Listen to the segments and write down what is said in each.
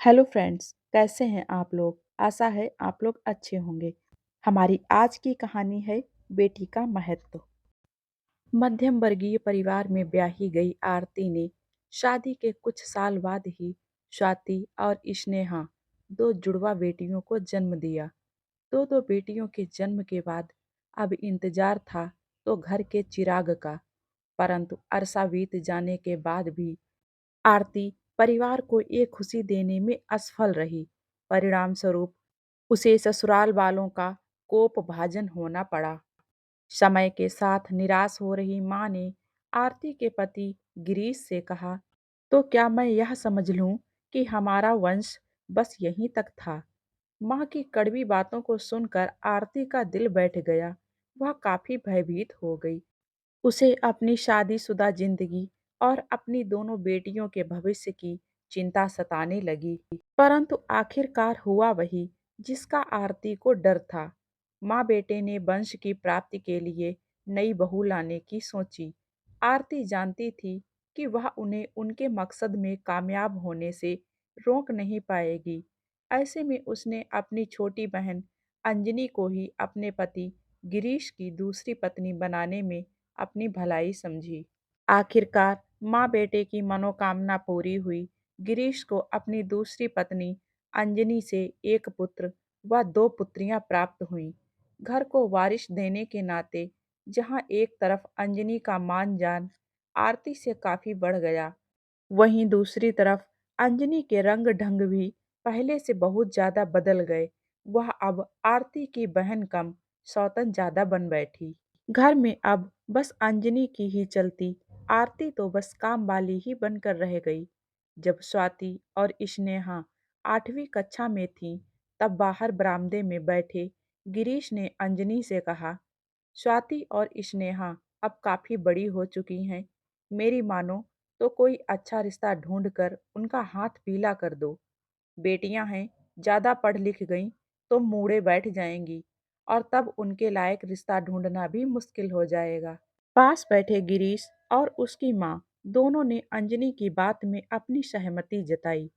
Hello friends, कैसे हैं आप लोग? आशा है आप लोग अच्छे होंगे। हमारी आज की कहानी है बेटी का महत्व। मध्यम वर्गीय परिवार में ब्याही गई आरती ने शादी के कुछ साल बाद ही स्वाति और स्नेहा दो जुड़वा बेटियों को जन्म दिया। दो बेटियों के जन्म के बाद अब इंतजार था तो घर के चिराग का, परंतु अरसा बीत जाने के बाद भी आरती परिवार को ये खुशी देने में असफल रही। परिणाम स्वरूप उसे ससुराल वालों का कोप भाजन होना पड़ा। समय के साथ निराश हो रही माँ ने आरती के पति गिरीश से कहा, तो क्या मैं यह समझ लूं कि हमारा वंश बस यहीं तक था? माँ की कड़वी बातों को सुनकर आरती का दिल बैठ गया। वह काफी भयभीत हो गई। उसे अपनी शादीशुदा जिंदगी और अपनी दोनों बेटियों के भविष्य की चिंता सताने लगी। परंतु आखिरकार हुआ वही जिसका आरती को डर था। माँ बेटे ने वंश की प्राप्ति के लिए नई बहू लाने की सोची। आरती जानती थी कि वह उन्हें उनके मकसद में कामयाब होने से रोक नहीं पाएगी। ऐसे में उसने अपनी छोटी बहन अंजनी को ही अपने पति गिरीश की दूसरी पत्नी बनाने में अपनी भलाई समझी। आखिरकार माँ बेटे की मनोकामना पूरी हुई। गिरीश को अपनी दूसरी पत्नी अंजनी से एक पुत्र व दो पुत्रियां प्राप्त हुईं। घर को वारिस देने के नाते जहां एक तरफ अंजनी का मान जान आरती से काफी बढ़ गया, वहीं दूसरी तरफ अंजनी के रंग ढंग भी पहले से बहुत ज्यादा बदल गए। वह अब आरती की बहन कम सौतन ज्यादा बन बैठी। घर में अब बस अंजनी की ही चलती, आरती तो बस काम वाली ही बनकर रह गई। जब स्वाति और स्नेहा 8वीं कक्षा में थीं, तब बाहर बरामदे में बैठे गिरीश ने अंजनी से कहा, स्वाति और स्नेहा अब काफी बड़ी हो चुकी हैं। मेरी मानो तो कोई अच्छा रिश्ता ढूंढ कर उनका हाथ पीला कर दो। बेटियां हैं, ज्यादा पढ़ लिख गईं तो मूड़े बैठ जाएंगी और तब उनके लायक रिश्ता ढूंढना भी मुश्किल हो जाएगा। पास बैठे गिरीश और उसकी माँ दोनों ने अंजनी की बात में अपनी सहमति जताई।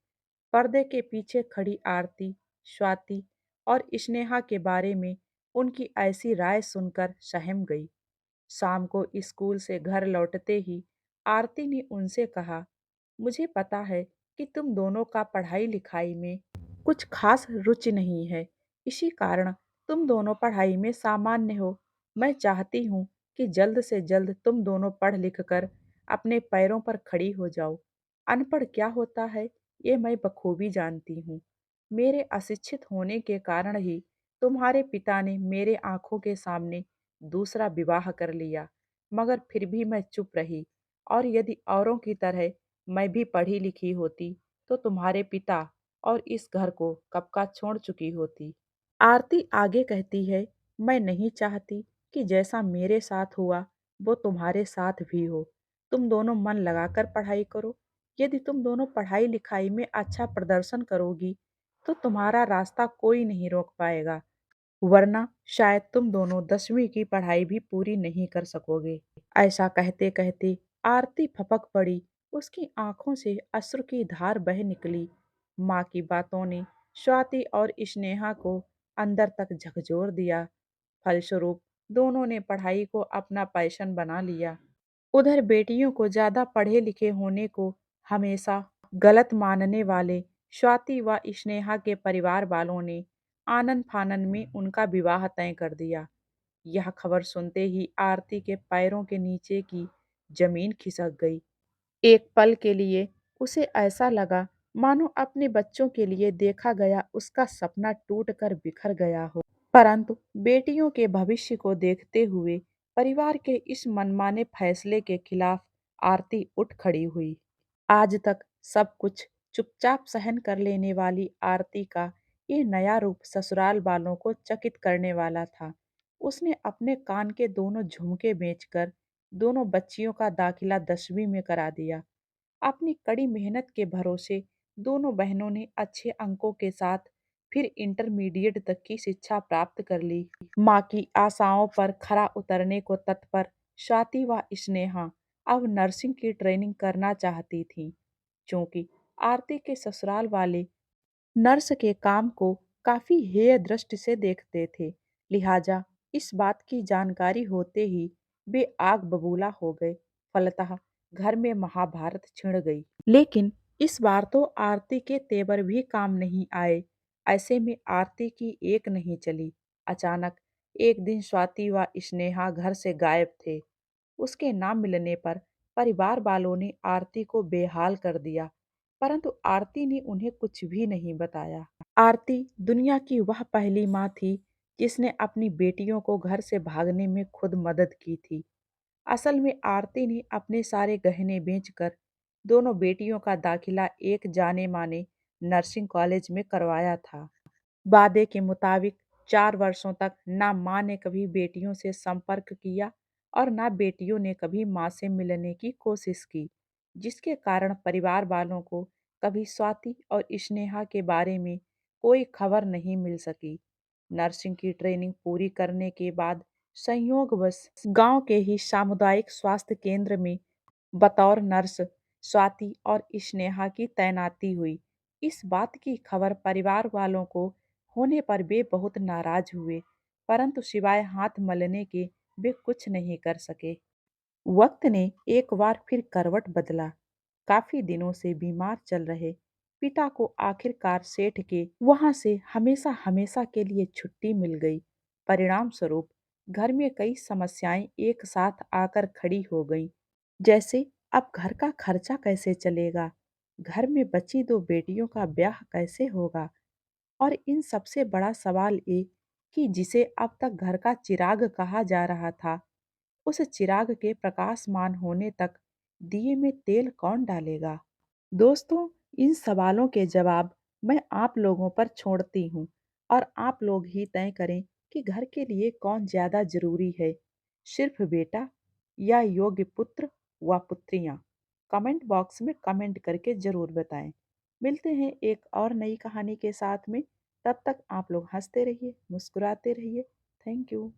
पर्दे के पीछे खड़ी आरती, स्वाति और स्नेहा के बारे में उनकी ऐसी राय सुनकर सहम गई। शाम को स्कूल से घर लौटते ही आरती ने उनसे कहा, मुझे पता है कि तुम दोनों का पढ़ाई लिखाई में कुछ खास रुचि नहीं है। इसी कारण तुम दोनों पढ़ाई में सामान्य हो। मैं चाहती हूँ कि जल्द से जल्द तुम दोनों पढ़ लिख कर अपने पैरों पर खड़ी हो जाओ। अनपढ़ क्या होता है ये मैं बखूबी जानती हूँ। मेरे अशिक्षित होने के कारण ही तुम्हारे पिता ने मेरे आंखों के सामने दूसरा विवाह कर लिया, मगर फिर भी मैं चुप रही। और यदि औरों की तरह मैं भी पढ़ी लिखी होती तो तुम्हारे पिता और इस घर को कब का छोड़ चुकी होती। आरती आगे कहती है, मैं नहीं चाहती कि जैसा मेरे साथ हुआ वो तुम्हारे साथ भी हो। तुम दोनों मन लगाकर पढ़ाई करो। यदि तुम दोनों पढ़ाई लिखाई में अच्छा प्रदर्शन करोगी तो तुम्हारा रास्ता कोई नहीं रोक पाएगा, वरना शायद तुम दोनों 10वीं की पढ़ाई भी पूरी नहीं कर सकोगे। ऐसा कहते कहते आरती फपक पड़ी। उसकी आंखों से अश्रु की धार बह निकली। माँ की बातों ने स्वाति और स्नेहा को अंदर तक झकझोर दिया। फलस्वरूप दोनों ने पढ़ाई को अपना पैशन बना लिया। उधर बेटियों को ज्यादा पढ़े लिखे होने को हमेशा गलत मानने वाले स्वाति व स्नेहा के परिवार वालों ने आनन फानन में उनका विवाह तय कर दिया। यह खबर सुनते ही आरती के पैरों के नीचे की जमीन खिसक गई। एक पल के लिए उसे ऐसा लगा मानो अपने बच्चों के लिए देखा गया उसका सपना टूट कर बिखर गया हो। परंतु बेटियों के भविष्य को देखते हुए परिवार के इस मनमाने फैसले के खिलाफ आरती उठ खड़ी हुई। आज तक सब कुछ चुपचाप सहन कर लेने वाली आरती का ये नया रूप ससुराल वालों को चकित करने वाला था। उसने अपने कान के दोनों झुमके बेचकर दोनों बच्चियों का दाखिला 10वीं में करा दिया। अपनी कड़ी मेहनत के भरोसे दोनों बहनों ने अच्छे अंकों के साथ फिर इंटरमीडिएट तक की शिक्षा प्राप्त कर ली। माँ की आशाओं पर खरा उतरने को तत्पर स्वाति व स्नेहा अब नर्सिंग की ट्रेनिंग करना चाहती थीं। चूंकि आरती के ससुराल वाले नर्स के काम को काफी हेय दृष्टि से देखते थे। लिहाजा इस बात की जानकारी होते ही वे आग बबूला हो गए। फलतः घर में महाभारत छिड़ गई। लेकिन इस बार तो आरती के तेवर भी काम नहीं आए। ऐसे में आरती की एक नहीं चली। अचानक एक दिन स्वाति व स्नेहा घर से गायब थे। उसके ना मिलने पर परिवार वालों ने आरती को बेहाल कर दिया, परंतु आरती ने उन्हें कुछ भी नहीं बताया। आरती दुनिया की वह पहली माँ थी जिसने अपनी बेटियों को घर से भागने में खुद मदद की थी। असल में आरती ने अपने सारे गहने बेचकर दोनों बेटियों का दाखिला एक जाने माने नर्सिंग कॉलेज में करवाया था। वादे के मुताबिक 4 वर्षों तक ना माँ ने कभी बेटियों से संपर्क किया और ना बेटियों ने कभी माँ से मिलने की कोशिश की, जिसके कारण परिवार वालों को कभी स्वाति और स्नेहा के बारे में कोई खबर नहीं मिल सकी। नर्सिंग की ट्रेनिंग पूरी करने के बाद संयोगवश गांव के ही सामुदायिक स्वास्थ्य केंद्र में बतौर नर्स स्वाति और स्नेहा की तैनाती हुई। इस बात की खबर परिवार वालों को होने पर वे बहुत नाराज हुए, परंतु सिवाय हाथ मलने के वे कुछ नहीं कर सके। वक्त ने एक बार फिर करवट बदला। काफी दिनों से बीमार चल रहे पिता को आखिरकार सेठ के वहां से हमेशा हमेशा के लिए छुट्टी मिल गई। परिणाम स्वरूप घर में कई समस्याएं एक साथ आकर खड़ी हो गईं। जैसे अब घर का खर्चा कैसे चलेगा, घर में बची दो बेटियों का ब्याह कैसे होगा, और इन सबसे बड़ा सवाल ये कि जिसे अब तक घर का चिराग कहा जा रहा था, उस चिराग के प्रकाशमान होने तक दिए में तेल कौन डालेगा। दोस्तों, इन सवालों के जवाब मैं आप लोगों पर छोड़ती हूँ और आप लोग ही तय करें कि घर के लिए कौन ज़्यादा जरूरी है, सिर्फ बेटा या योग्य पुत्र व पुत्रियाँ। कमेंट बॉक्स में कमेंट करके ज़रूर बताएं। मिलते हैं एक और नई कहानी के साथ में। तब तक आप लोग हंसते रहिए, मुस्कुराते रहिए। Thank you.